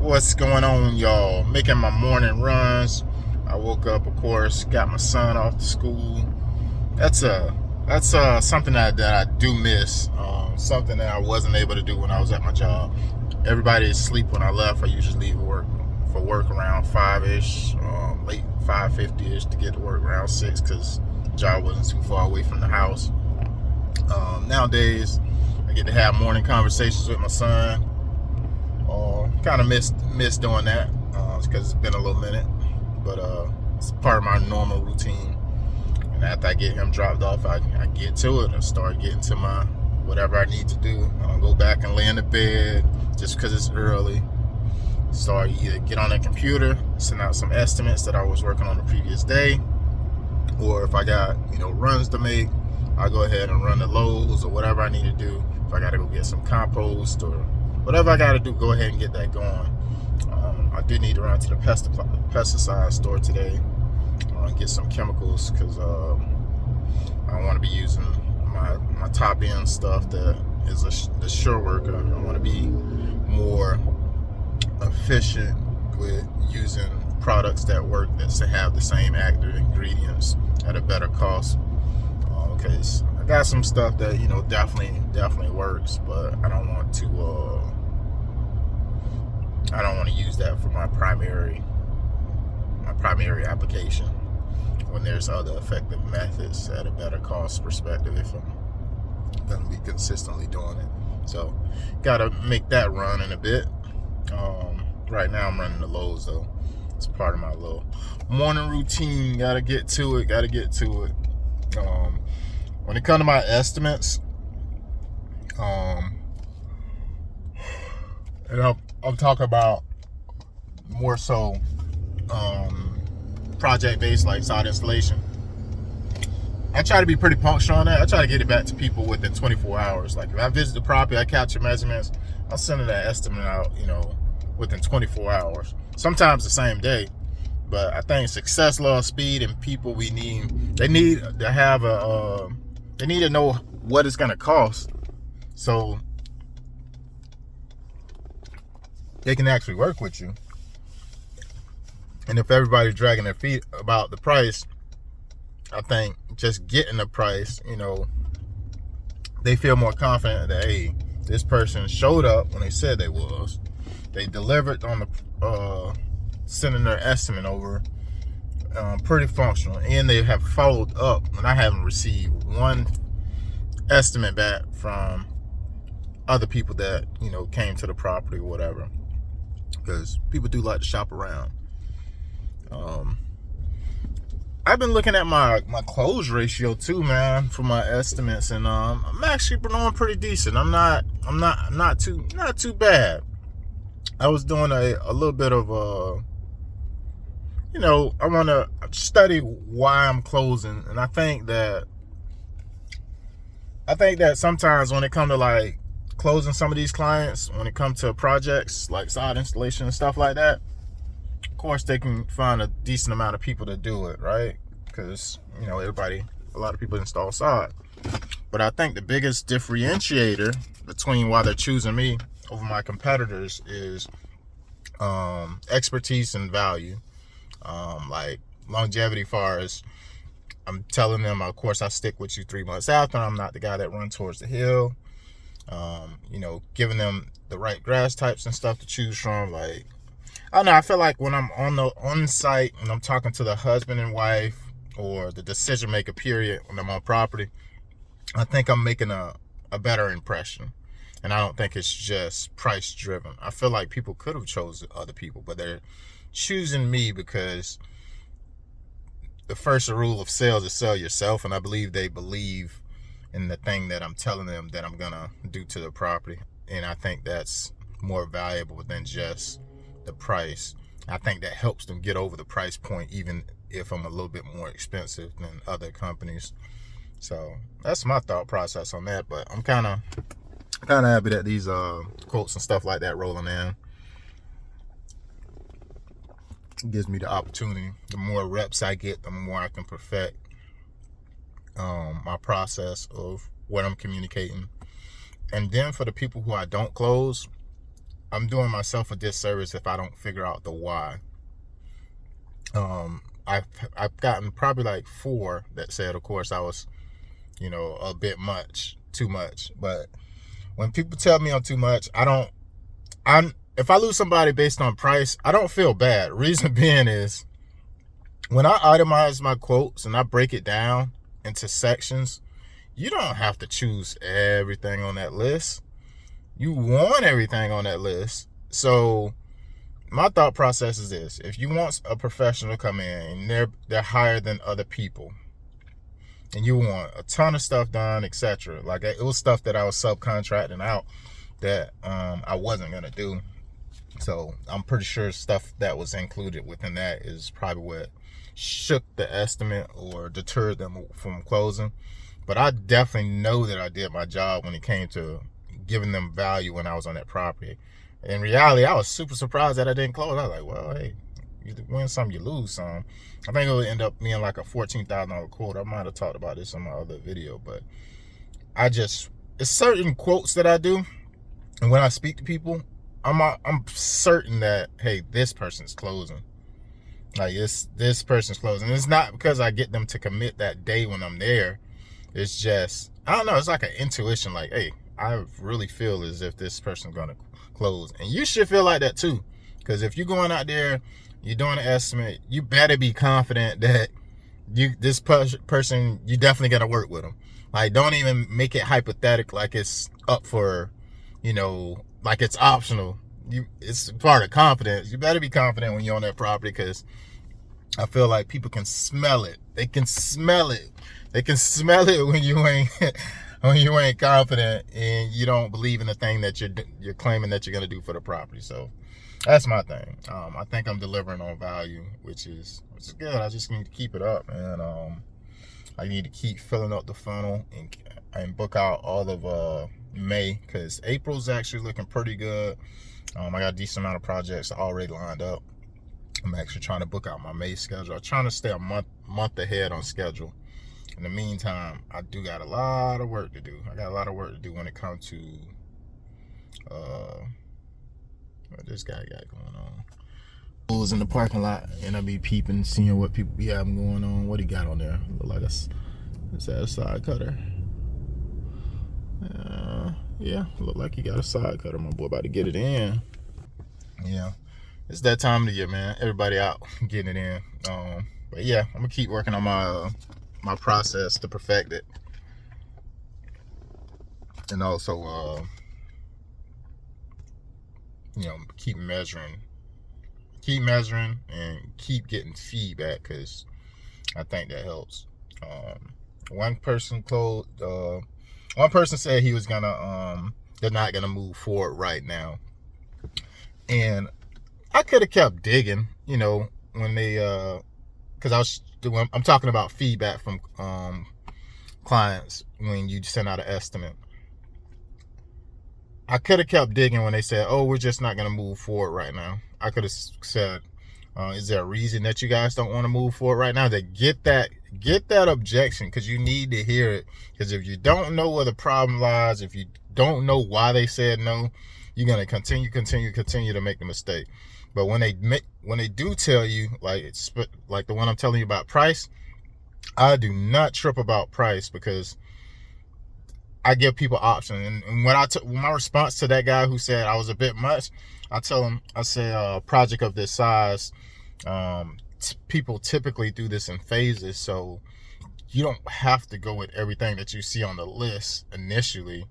What's going on, y'all? Making my morning runs. I woke up, of course, got my son off to school. That's something that I do miss. Something that I wasn't able to do when I was at my job. Everybody is asleep when I left. I usually leave for work around 5-ish, late 5:50-ish to get to work around 6 because the job wasn't too far away from the house. Nowadays, I get to have morning conversations with my son. Kind of miss doing that because it's been a little minute, but it's part of my normal routine. And after I get him dropped off, I get to it and start getting to my whatever I need to do. I'll go back and lay in the bed just because it's early. Start either get on the computer, send out some estimates that I was working on the previous day, or if I got runs to make, I'll go ahead and run the loads or whatever I need to do. If I got to go get some compost or whatever I got to do, go ahead and get that going. I do need to run to the pesticide store today and get some chemicals because I want to be using my top end stuff that is the Sure Worker. I want to be more efficient with using products that work that have the same active ingredients at a better cost. Because I got some stuff that definitely works, but I don't want to use that for my primary application when there's other effective methods at a better cost perspective if I'm going to be consistently doing it. So gotta make that run in a bit. Right now I'm running the lows though. It's part of my little morning routine. Gotta get to it. When it comes to my estimates, and I'm talking about more so project-based, like site installation. I try to be pretty punctual on that. I try to get it back to people within 24 hours. Like if I visit the property, I capture measurements, I'll send that estimate out, within 24 hours. Sometimes the same day. But I think success, love, speed, and people they need to have they need to know what it's going to cost so they can actually work with you. And if everybody's dragging their feet about the price, I think just getting the price, they feel more confident that, hey, this person showed up when they said they was. They delivered on the sending their estimate over, pretty functional, and they have followed up. And I haven't received one estimate back from other people that came to the property or whatever, because people do like to shop around. I've been looking at my close ratio too, man, for my estimates, and I'm actually doing pretty decent. I'm not too bad. I was doing a little bit of I want to study why I'm closing, and I think that sometimes when it comes to like closing some of these clients, when it comes to projects like side installation and stuff like that, of course they can find a decent amount of people to do it, right? Because a lot of people install sod. But I think the biggest differentiator between why they're choosing me over my competitors is expertise and value. Like longevity, far as I'm telling them, of course, I stick with you 3 months after. I'm not the guy that runs towards the hill. Giving them the right grass types and stuff to choose from. Like, I don't know, I feel like when I'm on site and I'm talking to the husband and wife or the decision maker, period, when I'm on property, I think I'm making a better impression. And I don't think it's just price driven. I feel like people could have chosen other people, but they're choosing me because the first rule of sales is sell yourself, and I believe they believe in the thing that I'm telling them that I'm gonna do to the property. And I think that's more valuable than just the price. I think that helps them get over the price point, even if I'm a little bit more expensive than other companies. So that's my thought process on that. But I'm kind of happy that these quotes and stuff like that rolling in. It gives me the opportunity. The more reps I get, the more I can perfect my process of what I'm communicating. And then for the people who I don't close, I'm doing myself a disservice if I don't figure out the why. I've gotten probably like 4 that said, of course, I was, a bit too much. But when people tell me I'm too much, if I lose somebody based on price, I don't feel bad. Reason being is when I itemize my quotes and I break it down into sections, you don't have to choose everything on that list. You want everything on that list. So my thought process is this: if you want a professional to come in and they're higher than other people, and you want a ton of stuff done, etc. Like, it was stuff that I was subcontracting out that I wasn't gonna do. So I'm pretty sure stuff that was included within that is probably what shook the estimate or deterred them from closing. But I definitely know that I did my job when it came to giving them value when I was on that property. In reality, I was super surprised that I didn't close. I was like, well, hey, you win some, you lose some. I think it would end up being like a $14,000 quote. I might have talked about this in my other video, but it's certain quotes that I do, and when I speak to people, I'm certain that, hey, this person's closing. Like, this person's closing. It's not because I get them to commit that day when I'm there. It's just, I don't know, it's like an intuition, like, hey, I really feel as if this person's gonna close. And you should feel like that too. Because if you're going out there, you're doing an estimate, you better be confident that this person, you definitely gonna work with them. Like, don't even make it hypothetical, like it's up for, like it's optional. It's part of confidence. You better be confident when you're on that property, because I feel like people can smell it. They can smell it. They can smell it when you ain't confident and you don't believe in the thing that you're claiming that you're gonna do for the property. So that's my thing. I think I'm delivering on value, which is good. I just need to keep it up, and I need to keep filling up the funnel and book out all of May, because April's actually looking pretty good. I got a decent amount of projects already lined up. I'm actually trying to book out my May schedule. I'm trying to stay a month ahead on schedule. In the meantime, I do got a lot of work to do. I got a lot of work to do when it comes to what this guy got going on. Bulls in the parking lot, and I be peeping, seeing what people be having going on. What he got on there? Look like is that a side cutter? Yeah, look like he got a side cutter. My boy about to get it in. Yeah, it's that time of the year, man. Everybody out getting it in. But yeah, I'm gonna keep working on my process to perfect it, and also keep measuring and keep getting feedback, because I think that helps. One person said he was gonna they're not gonna move forward right now, and I could have kept digging, when they because I'm talking about feedback from clients when you send out an estimate. I could have kept digging when they said, oh, we're just not going to move forward right now. I could have said, is there a reason that you guys don't want to move forward right now? That get that objection, because you need to hear it. Because if you don't know where the problem lies, if you don't know why they said no, you're going to continue to make the mistake. But when they do tell you, like the one I'm telling you about price, I do not trip about price, because I give people options. And when my response to that guy who said I was a bit much, I tell him, I say, a project of this size, people typically do this in phases, so you don't have to go with everything that you see on the list initially.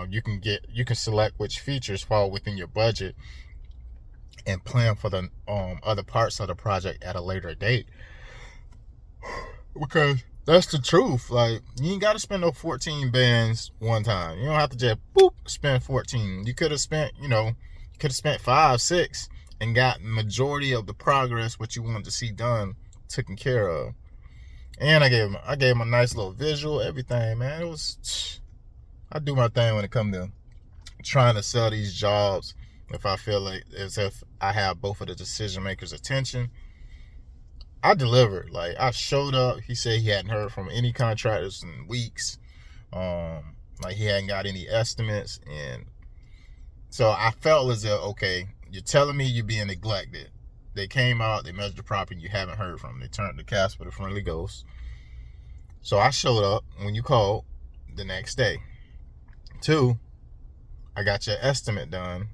You can select which features fall within your budget and plan for the other parts of the project at a later date. Because that's the truth. Like, you ain't got to spend no 14 bands one time. You don't have to just spend 14. You could have spent, 5, 6 and got majority of the progress what you wanted to see done taken care of. And I gave him a nice little visual, everything, man. I do my thing when it comes to trying to sell these jobs. If I feel like as if I have both of the decision makers' attention, I delivered. Like, I showed up. He said he hadn't heard from any contractors in weeks. Like, he hadn't got any estimates, and So I felt as if, okay, you're telling me you're being neglected. They came out, they measured the property, you haven't heard from them. They turned to Casper the Friendly Ghost. So I showed up when you called the next day. 2, I got your estimate done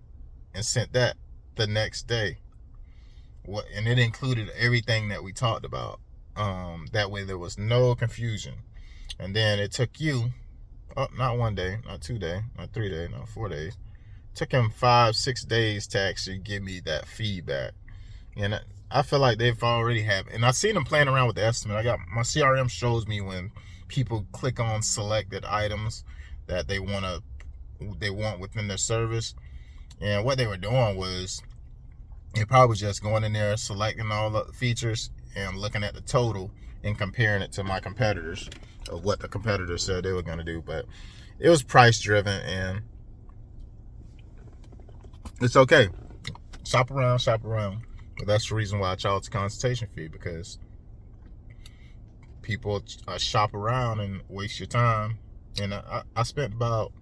and sent that the next day. And it included everything that we talked about. That way there was no confusion. And then it took you, not 1 day, not 2 days, not 3 days, not 4 days. It took him 5-6 days to actually give me that feedback. And I feel like they've already have, and I've seen them playing around with the estimate. I got my CRM shows me when people click on selected items that they want within their service. And what they were doing was they probably just going in there, selecting all the features and looking at the total and comparing it to my competitors, of what the competitors said they were going to do. But it was price driven, and it's okay. Shop around. But that's the reason why I charge a consultation fee, because people shop around and waste your time. And I spent about,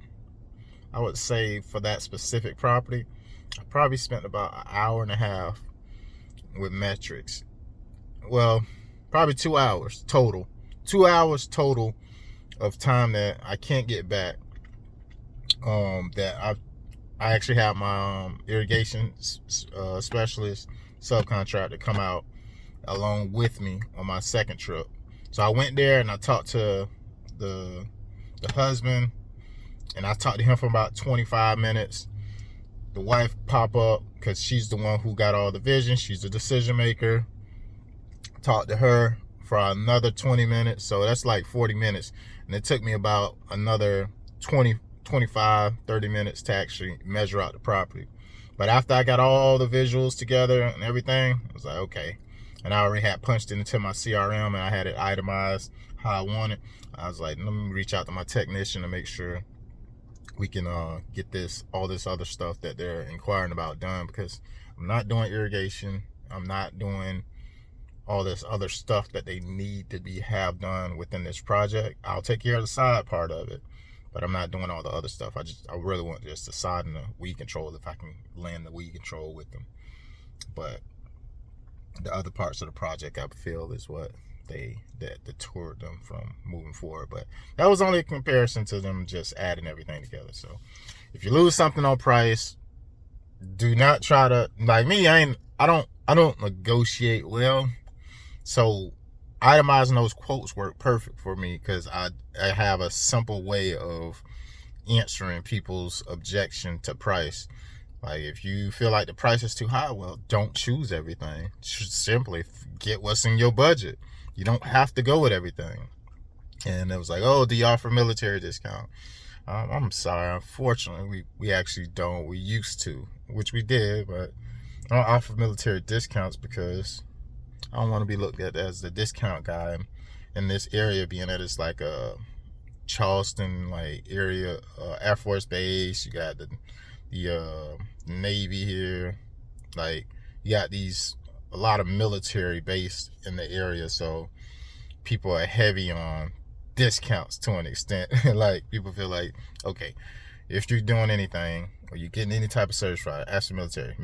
I would say for that specific property, I probably spent about an hour and a half with metrics. Well, probably 2 hours total. 2 hours total of time that I can't get back. That I actually have my irrigation specialist subcontractor come out along with me on my second trip. So I went there and I talked to the husband, and I talked to him for about 25 minutes. The wife pop up because she's the one who got all the vision. She's the decision maker. Talked to her for another 20 minutes. So that's like 40 minutes. And it took me about another 25, 30 minutes to actually measure out the property. But after I got all the visuals together and everything, I was like, okay. And I already had punched it into my CRM, and I had it itemized how I want it. I was like, let me reach out to my technician to make sure we can get all this other stuff that they're inquiring about done, because I'm not doing irrigation. I'm not doing all this other stuff that they need to have done within this project. I'll take care of the side part of it, but I'm not doing all the other stuff. I really want just the side and the weed control, if I can land the weed control with them. But the other parts of the project, I feel, is what that detoured them from moving forward. But that was only a comparison to them just adding everything together. So if you lose something on price, do not try to, like me, I don't negotiate well. So itemizing those quotes work perfect for me, because I have a simple way of answering people's objection to price. Like, if you feel like the price is too high, well, don't choose everything. Just simply get what's in your budget. You don't have to go with everything. And it was like, oh, do you offer military discount? I'm sorry, unfortunately, we actually don't. We used to, which we did, but I don't offer military discounts because I don't want to be looked at as the discount guy in this area, being that it's like a Charleston like area, Air Force Base. You got the Navy here. Like, you got a lot of military base in the area, so people are heavy on discounts to an extent. Like, people feel like, okay, if you're doing anything or you're getting any type of service, right, ask for military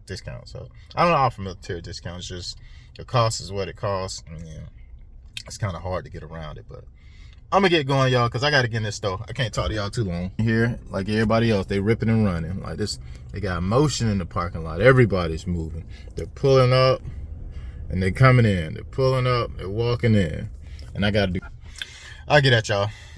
discount. So I don't offer military discounts. Just the cost is what it costs, and yeah, it's kind of hard to get around it. But I'm gonna get going, y'all, because I gotta get in this store. I can't talk to y'all too long. Here, like everybody else, they ripping and running like this. They got motion in the parking lot. Everybody's moving. They're pulling up and they're coming in. They're pulling up, they're walking in, and I gotta do. I'll get at y'all.